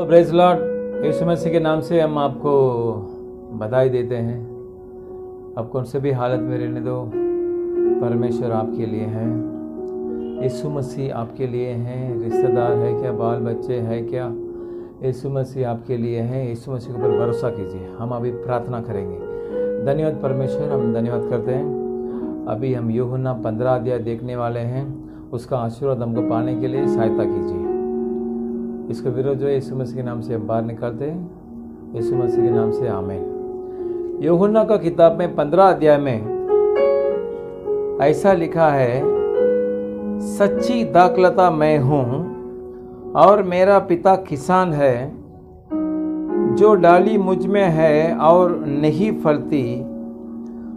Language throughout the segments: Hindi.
Praise Lord. यीशु मसीह के नाम से हम आपको बधाई देते हैं। आप कौन से भी हालत में रहने दो, परमेश्वर आपके लिए है। यीशु मसीह आपके लिए हैं। रिश्तेदार है क्या, बाल बच्चे है क्या, यीशु मसीह आपके लिए हैं। यीशु मसीह के ऊपर भरोसा कीजिए। हम अभी प्रार्थना करेंगे। धन्यवाद परमेश्वर, हम धन्यवाद करते हैं। अभी हम यूहन्ना 15 अध्याय देखने वाले हैं। उसका आशीर्वाद हमको पाने के लिए सहायता कीजिए। इसके विरोध जो है यीशु मसीह के नाम से हम बाहर निकालते हैं। यीशु मसीह के नाम से आमीन। यूहन्ना का किताब में 15 अध्याय में ऐसा लिखा है, सच्ची दाखलता मैं हूँ और मेरा पिता किसान है। जो डाली मुझ में है और नहीं फलती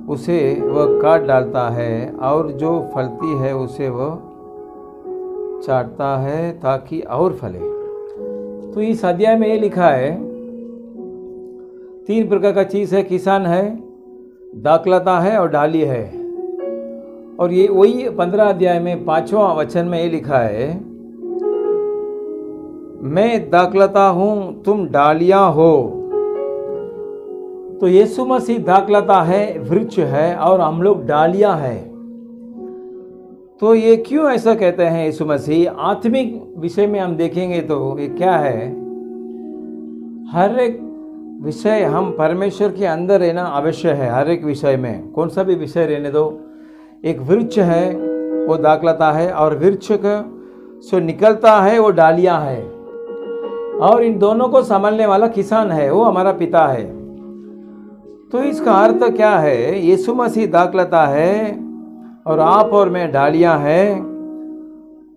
उसे वह काट डालता है, और जो फलती है उसे वह चाटता है ताकि और फले। तो इस अध्याय में ये लिखा है, 3 प्रकार का चीज है। किसान है, दाखलता है और डाली है। और ये वही 15 अध्याय में 5वां वचन में ये लिखा है, मैं दाखलता हूं, तुम डालियां हो। तो यीशु मसीह दाखलता है, वृक्ष है, और हम लोग डालियां हैं। तो ये क्यों ऐसा कहते हैं यीशु मसीह? आत्मिक विषय में हम देखेंगे तो ये क्या है, हर एक विषय हम परमेश्वर के अंदर रहना आवश्यक है। हर एक विषय में, कौन सा भी विषय रहने दो, एक वृक्ष है वो दाखलता है, और वृक्ष से निकलता है वो डालियां है, और इन दोनों को संभालने वाला किसान है, वो हमारा पिता है। तो इसका अर्थ क्या है? यीशु मसीह दाखलता है और आप और मैं डालियां हैं।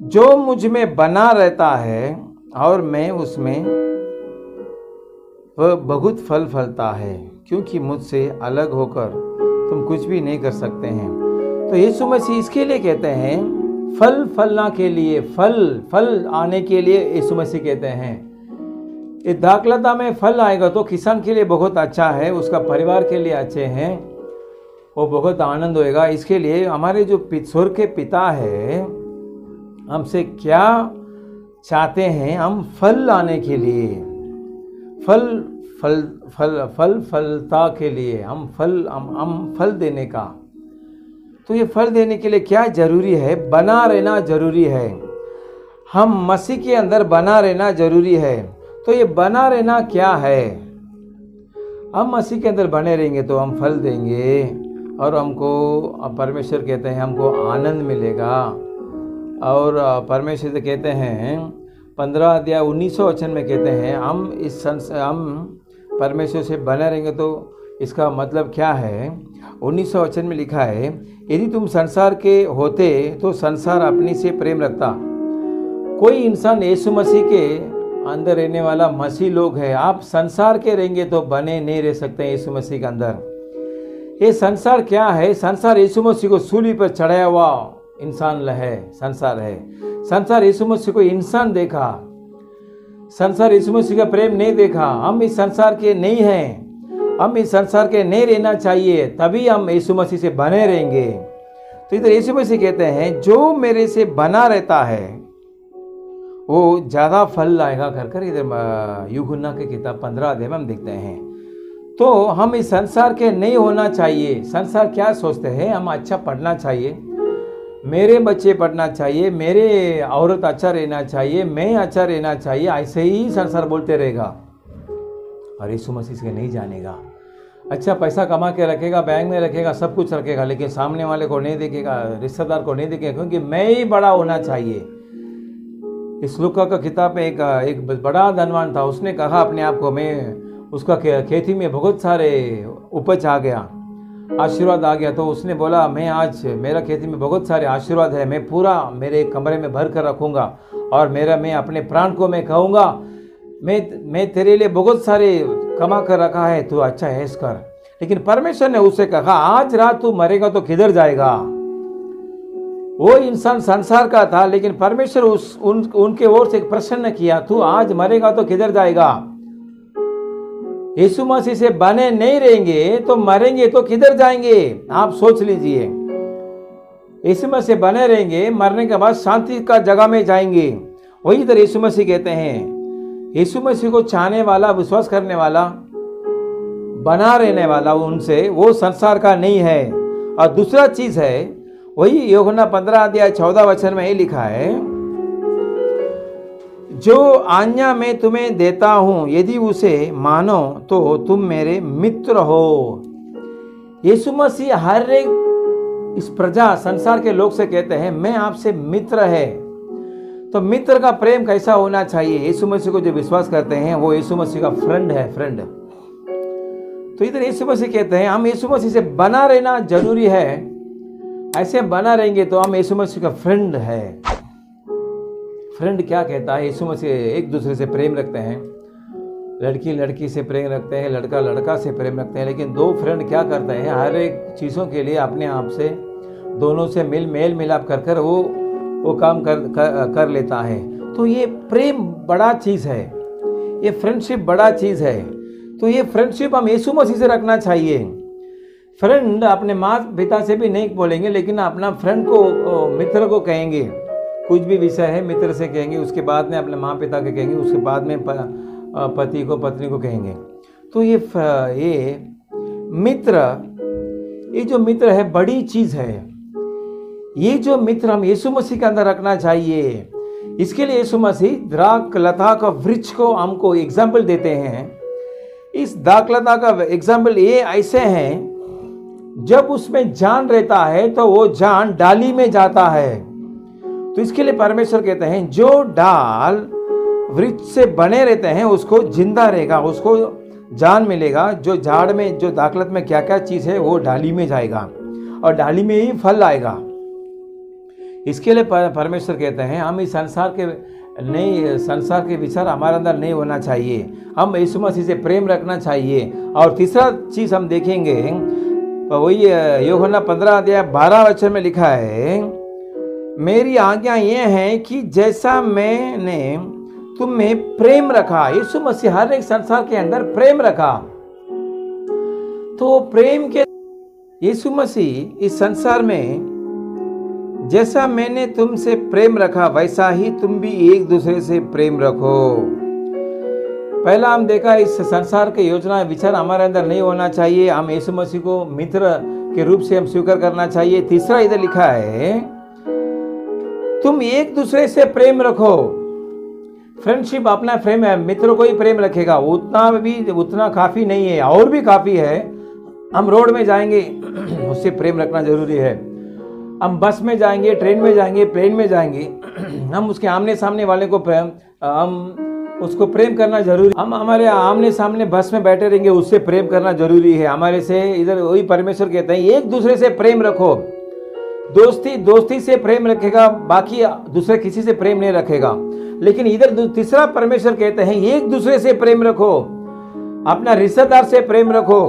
जो मुझ में बना रहता है और मैं उसमें, वह बहुत फल फलता है, क्योंकि मुझसे अलग होकर तुम कुछ भी नहीं कर सकते हैं। तो यीशु मसीह इसके लिए कहते हैं, फल फलना के लिए, फल आने के लिए यीशु मसीह कहते हैं। इस दाखलता में फल आएगा तो किसान के लिए बहुत अच्छा है, उसका परिवार के लिए अच्छे हैं, वो बहुत आनंद होएगा। इसके लिए हमारे जो स्वर्ग के पिता है हमसे क्या चाहते हैं? हम फल लाने के लिए, फलता के लिए, हम फल देने का। तो ये फल देने के लिए क्या जरूरी है? बना रहना जरूरी है। हम मसीह के अंदर बना रहना जरूरी है। तो ये बना रहना क्या है? हम मसीह के अंदर बने रहेंगे तो हम फल देंगे, और हमको परमेश्वर कहते हैं हमको आनंद मिलेगा। और परमेश्वर से कहते हैं 15 अध्याय 19 वचन में कहते हैं, हम परमेश्वर से बने रहेंगे। तो इसका मतलब क्या है? 19 वचन में लिखा है, यदि तुम संसार के होते तो संसार अपनी से प्रेम रखता। कोई इंसान यीशु मसीह के अंदर रहने वाला मसीह लोग है। आप संसार के रहेंगे तो बने नहीं रह सकते यीशु मसीह के अंदर। ये संसार क्या है? संसार यीशु मसीह को सूली पर चढ़ाया हुआ इंसान है, संसार है। संसार यीशु मसीह को इंसान देखा, संसार यीशु मसीह का प्रेम नहीं देखा। हम इस संसार के नहीं हैं, हम इस संसार के नहीं रहना चाहिए, तभी हम यीशु मसीह से बने रहेंगे। तो इधर यीशु मसीह कहते हैं, जो मेरे से बना रहता है वो ज्यादा फल लाएगा कर इधर यूहन्ना की किताब 15 अध्याय में हम देखते हैं। तो हम इस संसार के नहीं होना चाहिए। संसार क्या सोचते हैं? हम अच्छा पढ़ना चाहिए, मेरे बच्चे पढ़ना चाहिए, मेरे औरत अच्छा रहना चाहिए, मैं अच्छा रहना चाहिए, ऐसे ही संसार बोलते रहेगा। और यीशु मसीह से नहीं जानेगा। अच्छा पैसा कमा के रखेगा, बैंक में रखेगा, सब कुछ रखेगा, लेकिन सामने वाले को नहीं देखेगा, रिश्तेदार को नहीं देखेगा, क्योंकि मैं ही बड़ा होना चाहिए। इस लूका का किताब में एक बड़ा धनवान था। उसने कहा अपने आप को, मैं उसका खेती में बहुत सारे उपज आ गया, आशीर्वाद आ गया। तो उसने बोला, मैं आज मेरा खेती में बहुत सारे आशीर्वाद है, मैं पूरा मेरे कमरे में भर कर रखूंगा, और मैं अपने प्राण को मैं कहूँगा, मैं तेरे लिए बहुत सारे कमा कर रखा है, तू अच्छा ऐश कर। लेकिन परमेश्वर ने उससे कहा, आज रात तू मरेगा तो किधर जाएगा? वो इंसान संसार का था, लेकिन परमेश्वर उनके ओर से प्रसन्न किया, तू आज मरेगा तो किधर जाएगा? यीशु मसीह से बने नहीं रहेंगे तो मरेंगे तो किधर जाएंगे? आप सोच लीजिए। यीशु मसीह से बने रहेंगे, मरने के बाद शांति का जगह में जाएंगे। वही इधर यीशु मसीह कहते हैं, यीशु मसीह को चाहने वाला, विश्वास करने वाला, बना रहने वाला उनसे, वो संसार का नहीं है। और दूसरा चीज है, वही यूहन्ना 15:14 में ये लिखा है, जो आज्ञा मैं तुम्हें देता हूं यदि उसे मानो तो तुम मेरे मित्र हो। यीशु मसीह हर एक इस प्रजा संसार के लोग से कहते हैं मैं आपसे मित्र है। तो मित्र का प्रेम कैसा होना चाहिए? यीशु मसीह को जो विश्वास करते हैं वो यीशु मसीह का फ्रेंड है, फ्रेंड। तो इधर यीशु मसीह कहते हैं हम यीशु मसीह से बना रहना जरूरी है। ऐसे बना रहेंगे तो हम यीशु मसीह का फ्रेंड है। फ्रेंड क्या कहता है? यीशु मसीह एक दूसरे से प्रेम रखते हैं, लड़की लड़की से प्रेम रखते हैं, लड़का लड़का से प्रेम रखते हैं। लेकिन दो फ्रेंड क्या करते हैं? हर एक चीज़ों के लिए अपने आप से दोनों से मेल मिलाप कर वो काम कर लेता है। तो ये प्रेम बड़ा चीज़ है, ये फ्रेंडशिप बड़ा चीज़ है। तो ये फ्रेंडशिप हम यीशु मसीह से रखना चाहिए। फ्रेंड अपने माँ पिता से भी नहीं बोलेंगे, लेकिन अपना फ्रेंड को, मित्र को कहेंगे। कुछ भी विषय है मित्र से कहेंगे, उसके बाद में अपने माँ पिता के कहेंगे, उसके बाद में पति को पत्नी को कहेंगे। तो ये मित्र, ये जो मित्र है बड़ी चीज़ है। ये जो मित्र हम यीशु मसीह के अंदर रखना चाहिए। इसके लिए यीशु मसीह द्राक्षलता का वृक्ष को हमको एग्जाम्पल देते हैं। इस द्राक्षलता का एग्जाम्पल ये ऐसे हैं, जब उसमें जान रहता है तो वो जान डाली में जाता है। तो इसके लिए परमेश्वर कहते हैं जो डाल वृक्ष से बने रहते हैं उसको जिंदा रहेगा, उसको जान मिलेगा। जो झाड़ में, जो दाखलत में क्या क्या चीज है वो डाली में जाएगा और डाली में ही फल आएगा। इसके लिए परमेश्वर कहते हैं हम इस संसार के विचार हमारे अंदर नहीं होना चाहिए। हम यीशु मसीह से प्रेम रखना चाहिए। और तीसरा चीज हम देखेंगे, वही यूहन्ना 15:12 में लिखा है, मेरी आज्ञा ये है कि जैसा मैंने तुम में प्रेम रखा। यीशु मसीह हर एक संसार के अंदर प्रेम रखा। तो प्रेम के यीशु मसीह इस संसार में जैसा मैंने तुमसे प्रेम रखा वैसा ही तुम भी एक दूसरे से प्रेम रखो। पहला हम देखा इस संसार के योजना विचार हमारे अंदर नहीं होना चाहिए। हम यीशु मसीह को मित्र के रूप से हम स्वीकार करना चाहिए। तीसरा इधर लिखा है तुम एक दूसरे से प्रेम रखो। फ्रेंडशिप अपना प्रेम है, मित्र को ही प्रेम रखेगा, उतना काफी नहीं है, और भी काफी है। हम रोड में जाएंगे उससे प्रेम रखना जरूरी है। हम बस में जाएंगे, ट्रेन में जाएंगे, प्लेन में जाएंगे, हम उसके आमने सामने वाले को हम उसको प्रेम करना जरूरी। हम हमारे आमने सामने बस में बैठे रहेंगे, उससे प्रेम करना जरूरी है हमारे से। इधर वही परमेश्वर कहते हैं एक दूसरे से प्रेम रखो। दोस्ती से प्रेम रखेगा, बाकी दूसरे किसी से प्रेम नहीं रखेगा। लेकिन इधर तीसरा परमेश्वर कहते हैं एक दूसरे से प्रेम रखो, अपना रिश्तेदार से प्रेम रखो।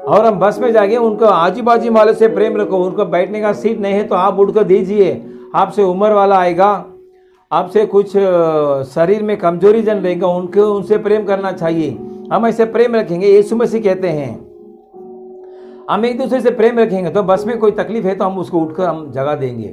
और हम बस में जाएंगे, उनको आजू बाजू वाले से प्रेम रखो। उनको बैठने का सीट नहीं है तो आप उठकर दीजिए। आपसे उम्र वाला आएगा, आपसे कुछ शरीर में कमजोरी जन रहेगा, उनसे प्रेम करना चाहिए। हम ऐसे प्रेम रखेंगे। यीशु मसीह कहते हैं हम एक दूसरे से प्रेम रखेंगे तो बस में कोई तकलीफ है तो हम उसको उठकर हम जगह देंगे।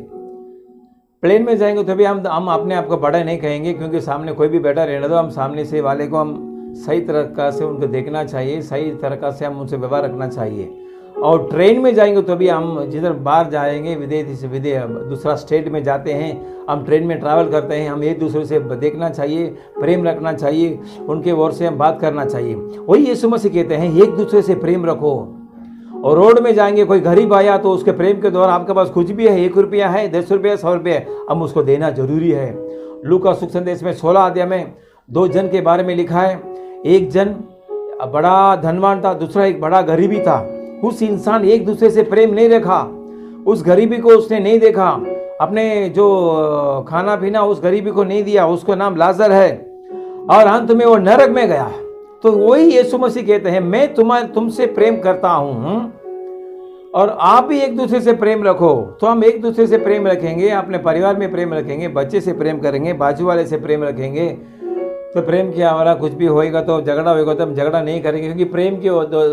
प्लेन में जाएंगे तो भी हम अपने आप को बड़ा नहीं कहेंगे, क्योंकि सामने कोई भी बैठा रहने दो। हम सामने से वाले को हम सही तरीका से उनको देखना चाहिए, सही तरीका से हम उनसे व्यवहार रखना चाहिए। और ट्रेन में जाएंगे तो भी हम जिधर बाहर जाएंगे, विदेश दूसरा स्टेट में जाते हैं, हम ट्रेन में ट्रैवल करते हैं, हम एक दूसरे से देखना चाहिए, प्रेम रखना चाहिए, उनके ओर से हम बात करना चाहिए। वही यीशु मसीह कहते हैं एक दूसरे से प्रेम रखो। और रोड में जाएंगे, कोई गरीब आया तो उसके प्रेम के द्वारा आपके पास कुछ भी है, 1 रुपया है, 10 रुपया, 100 रुपया, हम उसको देना जरूरी है। लूका सुख संदेश में 16 अध्याय में 2 जन के बारे में लिखा है। एक जन बड़ा धनवान था, दूसरा एक बड़ा गरीबी था। उस इंसान एक दूसरे से प्रेम नहीं रखा, उस गरीबी को उसने नहीं देखा, अपने जो खाना पीना उस गरीबी को नहीं दिया। उसका नाम लाजर है और अंत में वो नरक में गया। तो वही यीशु मसीह कहते हैं मैं तुमसे प्रेम करता हूं और आप भी एक दूसरे से प्रेम रखो। तो हम एक दूसरे से प्रेम रखेंगे, अपने परिवार में प्रेम रखेंगे, बच्चे से प्रेम करेंगे, बाजू वाले से प्रेम रखेंगे। तो प्रेम किया हमारा कुछ भी होएगा तो झगड़ा होएगा तो हम झगड़ा नहीं करेंगे, क्योंकि प्रेम के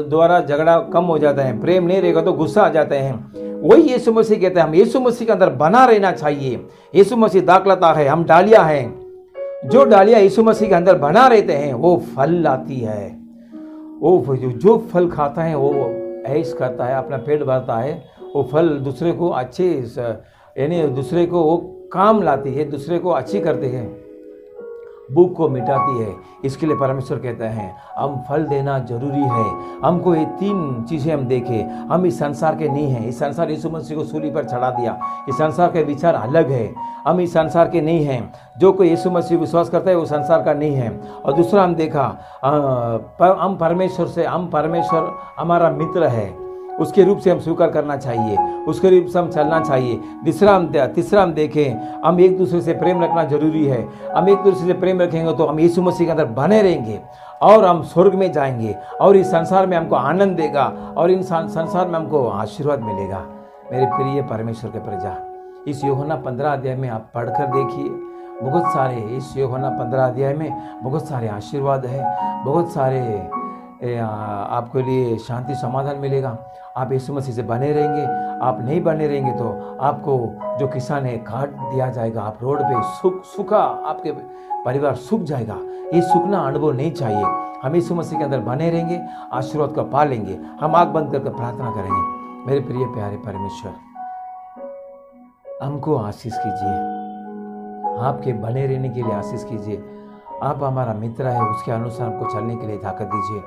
द्वारा झगड़ा कम हो जाता है। प्रेम नहीं रहेगा तो गुस्सा आ जाते हैं। वही यीशु मसीह कहते हैं हम यीशु मसीह के अंदर बना रहना चाहिए। यीशु मसीह दाखलता है, हम डालियां हैं। जो डालियाँ यीशु मसीह के अंदर बना रहते हैं वो फल लाती है। वो जो फल खाता है वो ऐश करता है, अपना पेट भरता है। वो फल दूसरे को अच्छे यानी दूसरे को वो काम लाती है, दूसरे को अच्छी करते हैं, भूख को मिटाती है। इसके लिए परमेश्वर कहते हैं हम फल देना जरूरी है। हमको ये 3 चीज़ें हम देखें। हम इस संसार के नहीं हैं। इस संसार यीशु मसीह को सूली पर चढ़ा दिया। इस संसार के विचार अलग है। हम इस संसार के नहीं हैं। जो कोई यीशु मसीह विश्वास करता है वो संसार का नहीं है। और दूसरा हम देखा हम परमेश्वर हमारा मित्र है। उसके रूप से हम स्वीकार करना चाहिए, उसके रूप से हम चलना चाहिए। तीसरा हम देखें हम एक दूसरे से प्रेम रखना जरूरी है। हम एक दूसरे से प्रेम रखेंगे तो हम यीशु मसीह के अंदर बने रहेंगे और हम स्वर्ग में जाएंगे और इस संसार में हमको आनंद देगा और इन संसार में हमको आशीर्वाद मिलेगा। मेरे प्रिय परमेश्वर के प्रजा, इस यूहन्ना 15 अध्याय में आप पढ़कर देखिए। बहुत सारे इस यूहन्ना 15 अध्याय में बहुत सारे आशीर्वाद है, बहुत सारे आपके लिए शांति समाधान मिलेगा। आप यीशु मसीह से बने रहेंगे। आप नहीं बने रहेंगे तो आपको जो किसान है काट दिया जाएगा। आप रोड पे सूखा आपके परिवार सूख जाएगा। ये सूखना अनुभव नहीं चाहिए। हम यीशु मसीह के अंदर बने रहेंगे, आशीर्वाद को पा लेंगे। हम आँख बंद करके प्रार्थना करेंगे। मेरे प्रिय प्यारे परमेश्वर, हमको आशीष कीजिए, आपके बने रहने के लिए आशीष कीजिए। आप हमारा मित्र है, उसके अनुसार हमको चलने के लिए ताकत दीजिए।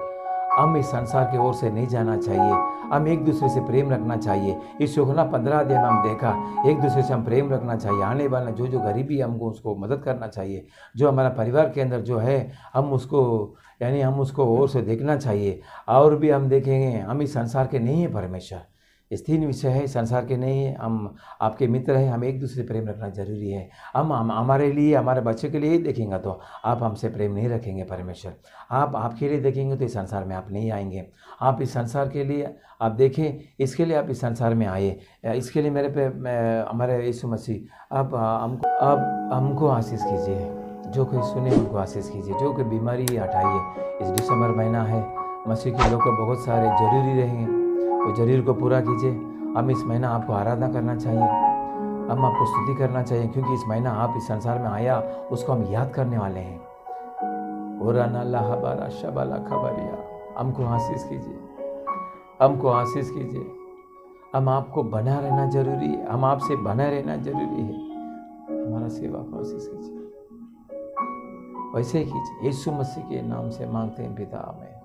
हम इस संसार की ओर से नहीं जाना चाहिए। हम एक दूसरे से प्रेम रखना चाहिए। इस यूहन्ना 15 अध्याय में हम देखा एक दूसरे से हम प्रेम रखना चाहिए। आने वाला जो गरीबी है हमको उसको मदद करना चाहिए। जो हमारा परिवार के अंदर जो है हम उसको ओर से देखना चाहिए। और भी हम देखेंगे हम इस संसार के नहीं हैं परमेश्वर। इस 3 विषय है, संसार के नहीं है। हम आपके मित्र हैं। हम एक दूसरे से प्रेम रखना जरूरी है। हम हमारे लिए हमारे बच्चे के लिए देखेंगे तो आप हमसे प्रेम नहीं रखेंगे परमेश्वर। आप आपके लिए देखेंगे तो इस संसार में आप नहीं आएंगे। आप इस संसार के लिए आप देखें, इसके लिए आप इस संसार में आए। इसके लिए हमारे यीशु मसीह आप हमको आशीष कीजिए। जो कोई सुने उनको आशीष कीजिए। जो कोई बीमारी हटाइए। इस दिसंबर महीना है, मसीह के लोग को बहुत सारे जरूरी रहेंगे, वो जरूर को पूरा कीजिए। हम इस महीना आपको आराधना करना चाहिए, हम आपको स्तुति करना चाहिए, क्योंकि इस महीना आप इस संसार में आया उसको हम याद करने वाले हैं। हमको आशीष कीजिए, हमको आशीष कीजिए। हम आपको बना रहना जरूरी है, हम आपसे बना रहना जरूरी है। हमारा सेवा को आशीष कीजिए, वैसे ही कीजिए। यीशु मसीह के नाम से मांगते हैं पिता, आमीन।